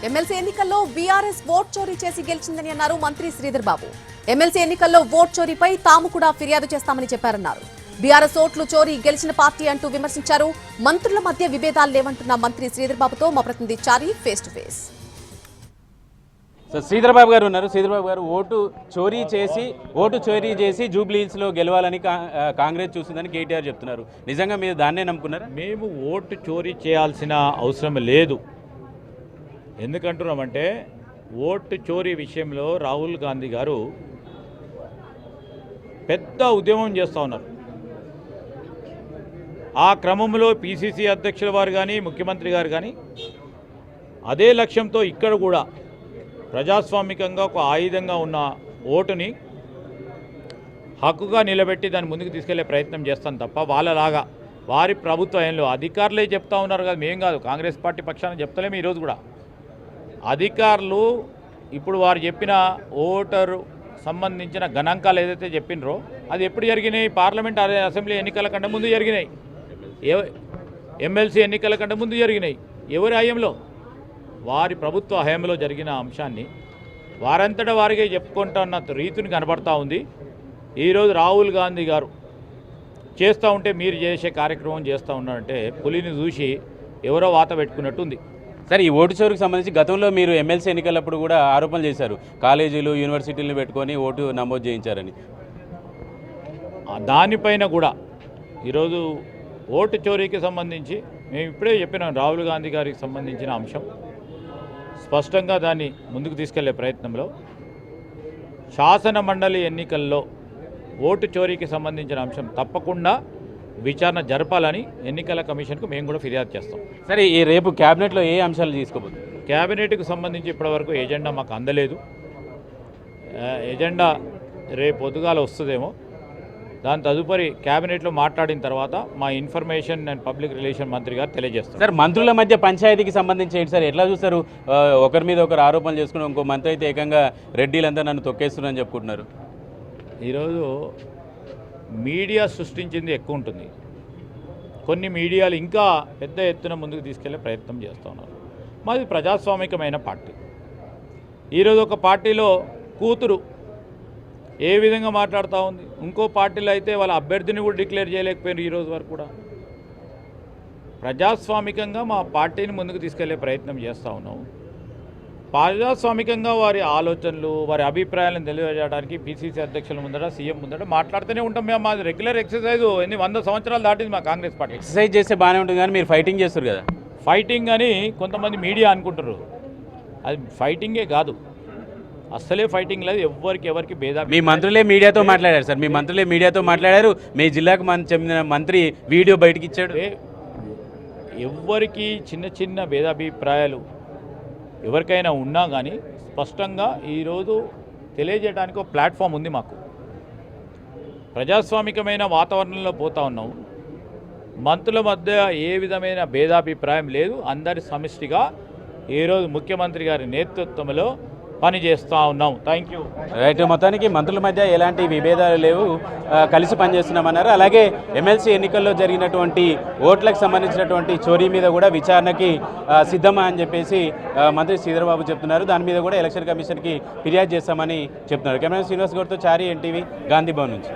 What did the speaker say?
MLC ఎన్నికల్లో BRS vote చోరీ చేసి గెలిచిందని అన్నారు మంత్రి శ్రీధర్ బాబు. ఎమ్మెల్సీ ఎన్నికల్లో ఓట్ చోరీపై తాము కూడా ఫిర్యాదు చేస్తామని చెప్పారన్నారు. బీఆర్ఎస్ ఓట్లు చోరీ గెలిచిన పార్టీ అంటూ విమర్శించారు. మంత్రుల మధ్య విభేదాలు లేవంటున్న మంత్రి శ్రీధర్ బాబుతో మా ప్రతినిధి చారి face to face. Sridhar Babu గారు ఉన్నారు. శ్రీధర్ బాబు గారు, ఓటు చోరీ చేసి జూబ్లీ హిల్స్ లో గెలవాలని కాంగ్రెస్ చూసిందని కేటీఆర్ చెప్తున్నారు. నిజంగా మీరు దాన్నే నమ్ముకున్నారా? మేము ఓటు చోరీ చేయాల్సిన అవసరం లేదు. ఎందుకంటున్నామంటే ఓటు చోరీ విషయంలో రాహుల్ గాంధీ గారు పెద్ద ఉద్యమం చేస్తూ ఉన్నారు. ఆ క్రమంలో పిసిసి అధ్యక్షుల వారు కానీ ముఖ్యమంత్రి గారు కానీ అదే లక్ష్యంతో ఇక్కడ కూడా ప్రజాస్వామికంగా ఒక ఆయుధంగా ఉన్న ఓటుని హక్కుగా నిలబెట్టి దాన్ని ముందుకు తీసుకెళ్లే ప్రయత్నం చేస్తాం తప్ప వాళ్ళలాగా వారి ప్రభుత్వంలో అధికారులే చెప్తా ఉన్నారు కదా, మేం కాదు, కాంగ్రెస్ పార్టీ పక్షాన చెప్తలేము. ఈరోజు కూడా అధికారులు ఇప్పుడు వారు చెప్పిన ఓటరు సంబంధించిన గణాంకాలు ఏదైతే చెప్పినరో అది ఎప్పుడు జరిగినాయి? పార్లమెంట్ అసెంబ్లీ ఎన్నికల కంటే ముందు జరిగినాయి, ఎమ్మెల్సీ ఎన్నికల కంటే ముందు జరిగినాయి. ఎవరి హయాంలో? వారి ప్రభుత్వ హయాంలో జరిగిన అంశాన్ని వారంతటా వారిగా చెప్పుకుంటున్న రీతిని కనబడతా ఉంది. ఈరోజు రాహుల్ గాంధీ గారు చేస్తూ ఉంటే మీరు చేసే కార్యక్రమం చేస్తూ ఉన్నారంటే పులిని చూసి ఎవరో వాత పెట్టుకున్నట్టు ఉంది. సరే, ఈ ఓటు చోరుకు సంబంధించి గతంలో మీరు ఎమ్మెల్సీ ఎన్నికలప్పుడు కూడా ఆరోపణలు చేశారు, కాలేజీలు యూనివర్సిటీలను పెట్టుకొని ఓటు నమోదు చేయించారని. దానిపైన కూడా ఈరోజు ఓటు చోరీకి సంబంధించి మేము ఇప్పుడే చెప్పినాం, రాహుల్ గాంధీ గారికి సంబంధించిన అంశం స్పష్టంగా దాన్ని ముందుకు తీసుకెళ్లే ప్రయత్నంలో శాసన మండలి ఎన్నికల్లో ఓటు చోరీకి సంబంధించిన అంశం తప్పకుండా విచారణ జరపాలని ఎన్నికల కమిషన్కు మేము కూడా ఫిర్యాదు చేస్తాం. సరే, ఈ రేపు క్యాబినెట్లో ఏ అంశాలు తీసుకోబోతుంది? క్యాబినెట్కు సంబంధించి ఇప్పటివరకు ఎజెండా మాకు అందలేదు. ఎజెండా రేపు పొద్దుగాల వస్తుందేమో. దాని తదుపరి క్యాబినెట్లో మాట్లాడిన తర్వాత మా ఇన్ఫర్మేషన్ అండ్ పబ్లిక్ రిలేషన్ మంత్రి గారు తెలియజేస్తారు. సార్, మంత్రుల మధ్య పంచాయతీకి సంబంధించి ఏంటి సార్, ఎట్లా చూస్తారు? ఒకరి మీద ఒకరు ఆరోపణలు చేసుకుని ఇంకో మంత్రి అయితే ఏకంగా రెడ్డిలంతా నన్ను తొక్కేస్తున్నారని చెప్పుకుంటున్నారు. ఈరోజు మీడియా సృష్టించింది ఎక్కువ ఉంటుంది. కొన్ని మీడియాలు ఇంకా పెద్ద ఎత్తున ముందుకు తీసుకెళ్లే ప్రయత్నం చేస్తూ ఉన్నారు. మాది ప్రజాస్వామికమైన పార్టీ. ఈరోజు ఒక పార్టీలో కూతురు ఏ విధంగా మాట్లాడుతూ ఉంది, ఇంకో పార్టీలో అయితే వాళ్ళ అభ్యర్థిని కూడా డిక్లేర్ చేయలేకపోయారు ఈరోజు వరకు కూడా. ప్రజాస్వామికంగా మా పార్టీని ముందుకు తీసుకెళ్లే ప్రయత్నం చేస్తూ ఉన్నాము. ప్రజాస్వామికంగా వారి ఆలోచనలు, వారి అభిప్రాయాలను తెలియజేయడానికి పిసిసి అధ్యక్షుల ముందర, సీఎం ముందర మాట్లాడుతూనే ఉంటాం. మేము మాది రెగ్యులర్ ఎక్సర్సైజ్. 100 సంవత్సరాలు దాటింది మా కాంగ్రెస్ పార్టీ. ఎక్సర్సైజ్ చేస్తే బాగానే ఉంటుంది కానీ మీరు ఫైటింగ్ చేస్తారు కదా. ఫైటింగ్ అని కొంతమంది మీడియా అనుకుంటారు. అది ఫైటింగే కాదు, అస్సలే ఫైటింగ్ లేదు. ఎవరికి భేద. మీ మంత్రులే మీడియాతో మాట్లాడారు సార్, మీ మంత్రులే మీడియాతో మాట్లాడారు. మీ జిల్లాకు చెందిన మంత్రి వీడియో బయటకు ఇచ్చాడు. ఎవరికి చిన్న భేదాభిప్రాయాలు ఎవరికైనా ఉన్నా కానీ స్పష్టంగా ఈరోజు తెలియజేయడానికి ఒక ప్లాట్ఫామ్ ఉంది మాకు. ప్రజాస్వామికమైన వాతావరణంలో పోతా ఉన్నాం. మంత్రుల మధ్య ఏ విధమైన భేదాభిప్రాయం లేదు. అందరి సమిష్టిగా ఈరోజు ముఖ్యమంత్రి గారి నేతృత్వంలో పనిచేస్తూ ఉన్నాం. Thank you. రైట్, మొత్తానికి మంత్రుల మధ్య ఎలాంటి విభేదాలు లేవు, కలిసి పనిచేస్తున్నామన్నారు. అలాగే ఎమ్మెల్సీ ఎన్నికల్లో జరిగినటువంటి ఓట్లకు సంబంధించినటువంటి చోరీ మీద కూడా విచారణకి సిద్ధమా అని చెప్పేసి మంత్రి శ్రీధర్ బాబు చెప్తున్నారు. దాని మీద కూడా ఎలక్షన్ కమిషన్కి ఫిర్యాదు చేస్తామని చెప్తున్నారు. కెమెరా శ్రీనివాస్ గౌడ్తో చారి, ఎన్టీవీ, గాంధీ భవన్ నుంచి.